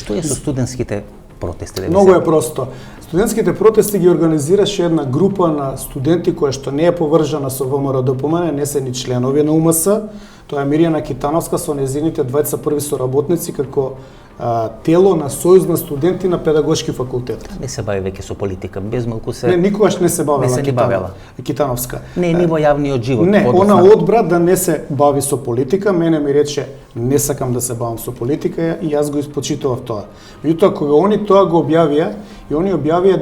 Што е со студентските протести? Многу е просто. Студентските протести ги организираше една група на студенти која што не е поврзана со ВМРО-ДПМН, не се ни членови на УМС. Тоа е Мирјана Китановска со незините двајца први соработници како тело на Сојуз на студенти на педагошки факултет. Не се бави веќе со политика, без малку се... Не, никогаш не се бавела Китановска. Не ни во јавниот живот. Не, она одбра да не се бави со политика, мене ми рече не сакам да се бавам со политика и јас го испочитував тоа. Меѓутоа кога они тоа го објавија и они објавија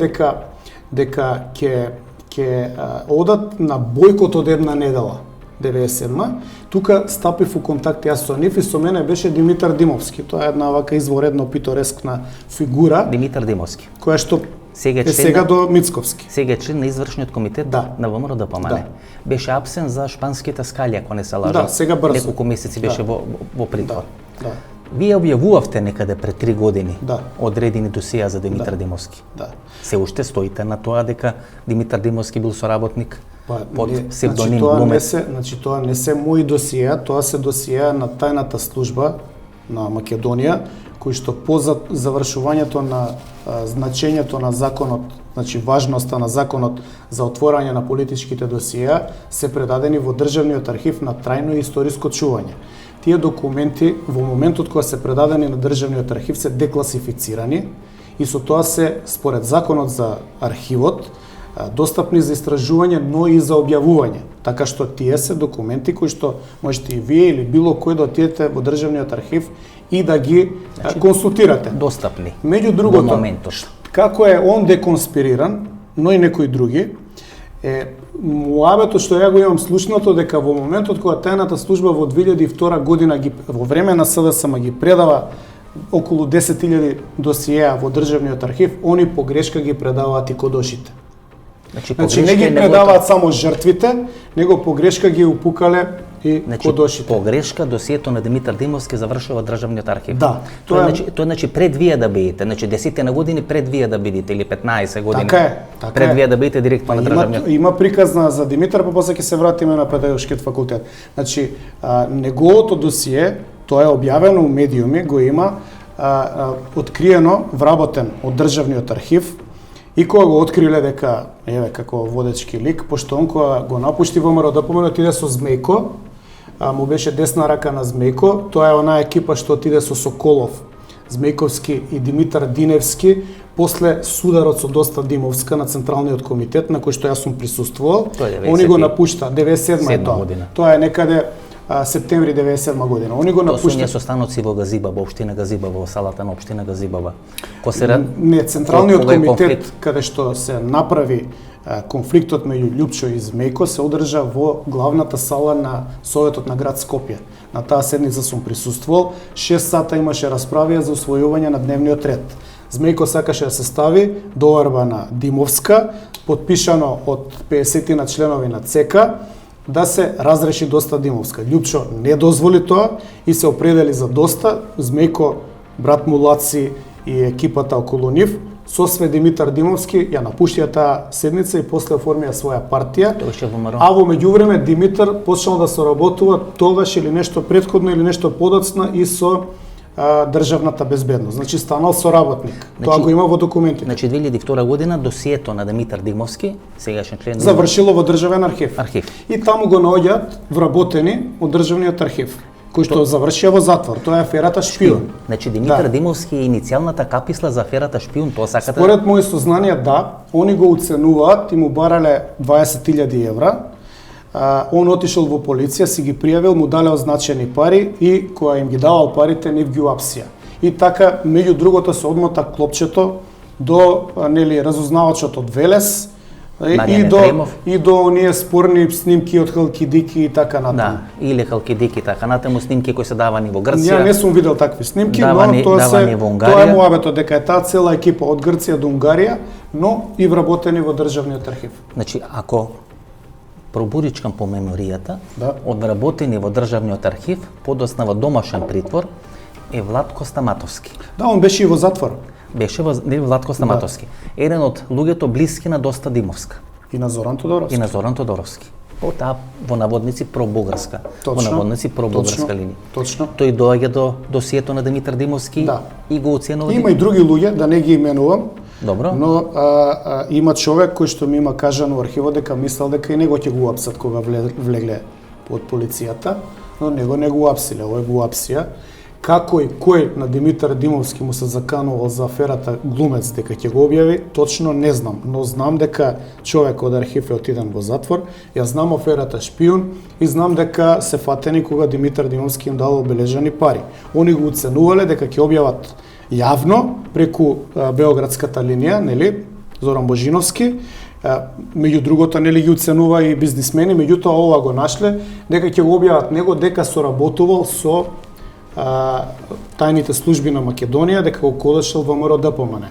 дека ќе одат на бојкот од една недела. 97-ма, тука стапив у контакт јас со нив и со мене беше Димитар Димовски. Тоа е една вака изворедно питорескна фигура. Димитар Димовски. Која што сега до Мицковски. Сега е член на извршниот комитет на ВМРО-ДПМН. Да. Беше апсен за шпанските скали, ако не се лажам. Да, сега брзо. Неколку месеци беше во притвор. Да. Вие објавувавте некаде пред 3 години одредени досија за Димитар Димовски. Да. Се уште стоите на тоа дека Димитар Димовски бил соработник под псевдоним Глумец? Значи тоа не се мои досија, тоа се досија на тајната служба на Македонија, кои што по завршувањето на значењето на законот, значи важноста на законот за отворање на политичките досија, се предадени во Државниот архив на трајно и историско чување. Тие документи во моментот кога се предадени на Државниот архив се декласифицирани и со тоа се, според законот за архивот, достапни за истражување, но и за објавување. Така што тие се документи кои што можете и вие или било кој да отидете во Државниот архив и да ги консултирате. Достапни. Меѓу другото, како е он деконспириран, но и некои други, муабето што ја го имам слушното дека во моментот кога тајната служба во 2002 година во време на СДСМ ги предава околу 10.000 досиеа во Државниот архив, они погрешка ги предаваат и кодошите. Значи не ги предаваат само жртвите, него погрешка ги упукале и кодошите. Погрешка досието на Димитар Димовски завршува Државниот архив. Да. Тоа значи пред вие да бидете, значи 10 на години пред вие да бидете или 15 години. Така е. Пред вие да бидете директор на Државниот. Има приказна за Димитар, па после ќе се вратиме на педагошкиот факултет. Значи неговото досие, тоа е објавено у медиуми, го има откриено, вработен од Државниот архив. И кога го откриле дека, како водечки лик, пошто он кога го напушти ВМРО-ДПМН, отиде со Змејко, му беше десна рака на Змејко, тоа е онаа екипа што отиде со Соколов, Змејковски и Димитар Диневски, после сударот со Доста Димовска на Централниот комитет, на кој што јас сум присуствувал, они го напушта, 97 тоа. Тоа е некаде септември 97 година. Они го напуштаа. Тоа се состаноци во Газибаба, општина Газибаба, во салата на општина Газибаба. Не, Централниот комитет каде што се направи конфликтот меѓу Љупчо и Змејко се одржа во главната сала на Советот на град Скопје. На таа седница сум присуствувал. 6 сата имаше расправија за усвојување на дневниот ред. Змејко сакаше да се стави доарба на Димовска, подпишано од 50 на членови на ЦК, да се разреши Доста Димовска. Љупчо не дозволи тоа и се определи за Доста. Змејко, брат му Лаци и екипата околу нив, со све Димитар Димовски ја напуштија таа седница и после оформија своја партија. А во меѓувреме Димитар почнал да соработува тогаш или нешто претходно или нешто подоцна и со државната безбедност. Значи станал соработник. Тоа го има во документите. Значи 2002 година досието на Димитар Димовски, сегашен член завршило во Државен архив. И таму го наоѓаат вработени од Државниот архив, кои што завршија во затвор. Тоа е аферата Шпион. Значи Димитар Димовски е иницијалната каписла за аферата Шпион, тоа сакате? Според мои сознанија они го уценуваат и му барале 20.000 евра. Он отишол во полиција, си ги пријавил, му дале означени пари и кога им ги давал парите, нив ги уапсија. И така, меѓу другото, се одмота клопчето до разузнавачот од Велес и до оние спорни снимки од Халкидики и така натаму. Да, или Халкидики така натаму, снимки кои се давани во Грција. Ја не сум видел такви снимки, но тоа е муабето дека е таа цела екипа од Грција до Унгарија, но и вработени во Државниот архив. Значи, ако пробуричкам по меморијата, од вработени во Државниот архив, подосна во домашен притвор, е Владко Стаматовски. Да, он беше и во затвор. Беше Владко Стаматовски. Еден од луѓето блиски на Доста Димовска. И на Зоран Тодоровски. по таа во наводници пробугарска, во наводници пробугарска линија. Точно. Тој доаѓа до досието на Димитар Димовски и го оценува. Има и други луѓе, да не ги именувам. Добро. Но има човек кој што ми има кажано во архивот дека мислел дека и него ќе го апсат кога влегле под полицијата, но него не го апсиле, овој го апсија. Како и кој на Димитар Димовски му се заканувал за аферата глумец дека ќе го објави, точно не знам, но знам дека човек од архив е отиден во затвор. Ја знам аферата шпион и знам дека се фатени кога Димитар Димовски им дал обележани пари. Они го оценувале дека ќе објават јавно преку Београдската линија, нели, Зоран Божиновски. Меѓу другото, нели, ги оценува и бизнисмени, меѓутоа ова го нашле дека ќе го објават него дека соработувал со тајните служби на Македонија, дека го колешал ВМРО ДПМН.